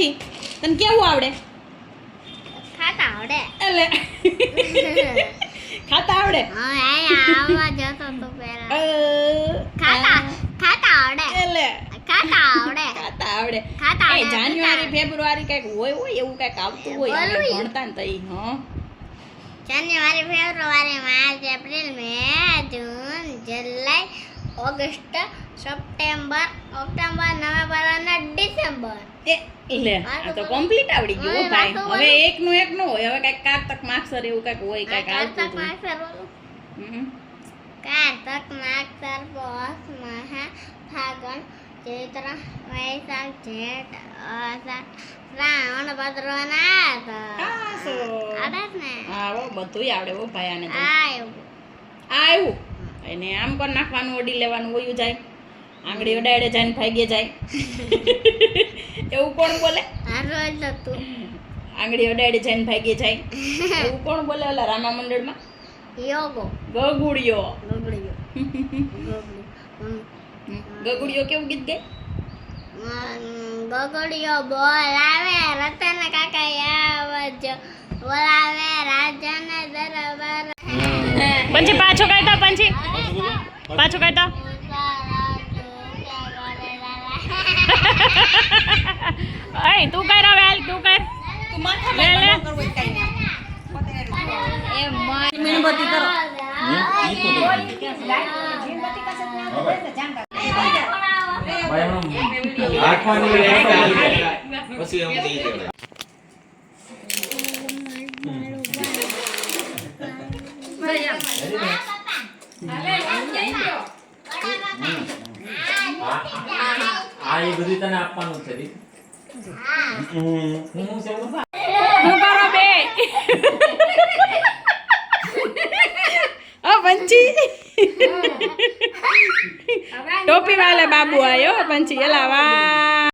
પંછી તને કેવું આવડે? ખાતા આવડે. એટલે ખાતા આવડે? હા આવા જતો તો પેલા ખાતા આવડે. એટલે ખાતા આવડે. ખાતા આવડે. ખાતા એ આવડે. જાન્યુઆરી ફેબ્રુઆરી કઈક હોય એવું કઈક આવતું હોય આપણે બોલું. ભણતા ને તઈ January February March April May June July August September October નવેમ્બર અને ડિસેમ્બર. લે આ તો કમ્પ્લીટ આવડી ગયું હો ભાઈ. હવે એકનું એક નો હોય, હવે કઈક કારતક માગસર એવું કઈક હોય કઈક આવતું કારતક હોય. માગસર બોલું. હમ. કારતક માગસર પોષ મહા ફાગણ ચૈત્ર વૈશાખ જેઠ અષાઢ શ્રાવણ ભાદરવો અને આસો. આવડે ને? હા હો બધુંય આવડે હો ભાઈ આને તો. આવ્યું. આવ્યું એને આમ કરી નાખવાનું, ઓડી લેવાનું વયું જાય, આંગળી અડાડે જાય ને ભાગ્યે જાય. એવું કોણ બોલે? રોજ હતું આંગળી અડાડે જાય ને ભાગ્યે જાય એવું કોણ બોલે? ઓલા રામા મંડળમાં યોગો ગગુડિયો. ગગડ્યો ગગુડિયો કેવું ગીત ગાય? ગગડિયો બોલાવે રતન કાકા આવજો, બોલાવે રાજાને દરબાર. પંછી પાછો કાઢો, પંછી પાછો કાઢો. અય તું કર હવે, હાલ તું કર. લે લે એ મીણબત્તી કરો. પછી એમ દઈ દેવાય. આ એ બધું તને આપવાનું છે રીત. હું છે હું કરો બે. ઓ પંછી ટોપી વાલે બાબુ આયો પંછી એલા વાહ.